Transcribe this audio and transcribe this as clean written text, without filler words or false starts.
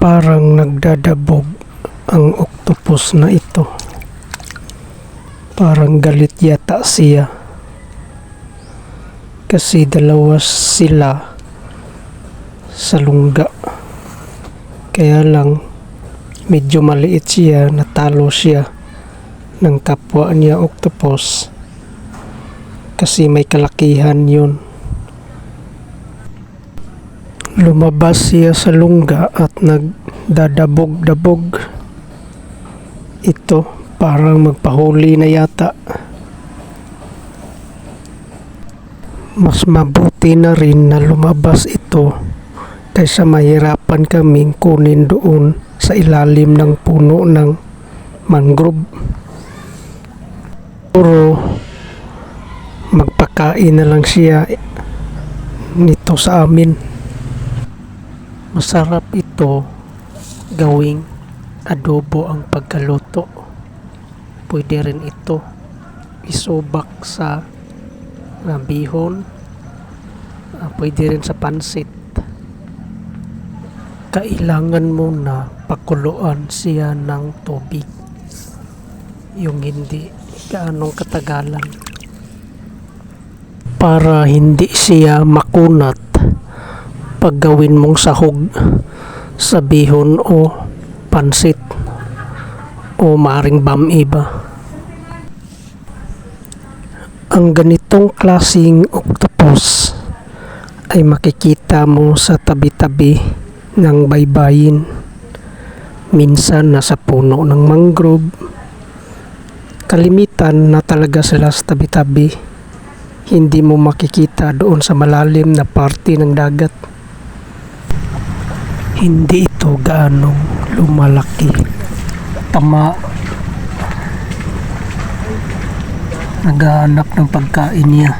Parang nagdadabog ang octopus na ito. Parang galit yata siya. Kasi dalawa sila sa lungga. Kaya lang medyo maliit siya, natalo siya ng kapwa niya octopus. Kasi may kalakihan yun. Lumabas siya sa lungga at nagdadabog-dabog. Ito parang magpahuli na yata. Mas mabuti na rin na lumabas ito kaysa mahirapan kaming kunin doon sa ilalim ng puno ng mangrove. Puro magpakain na lang siya nito sa amin. Masarap ito gawing adobo ang pagkaluto. Pwede rin ito isubak sa bihon. Pwede rin sa pansit. Kailangan mo na pakuluan siya ng tubig. Yung hindi gaanong katagalan. Para hindi siya makunat pag gawin mong sahog sa bihon o pansit o maring bam-iba. Ang ganitong klaseng octopus ay makikita mo sa tabi-tabi ng baybayin. Minsan nasa puno ng mangrove. Kalimitan na talaga sila sa tabi-tabi. Hindi mo makikita doon sa malalim na parte ng dagat. Hindi ito gaanong lumalaki. Naghahanap ng pagkain niya.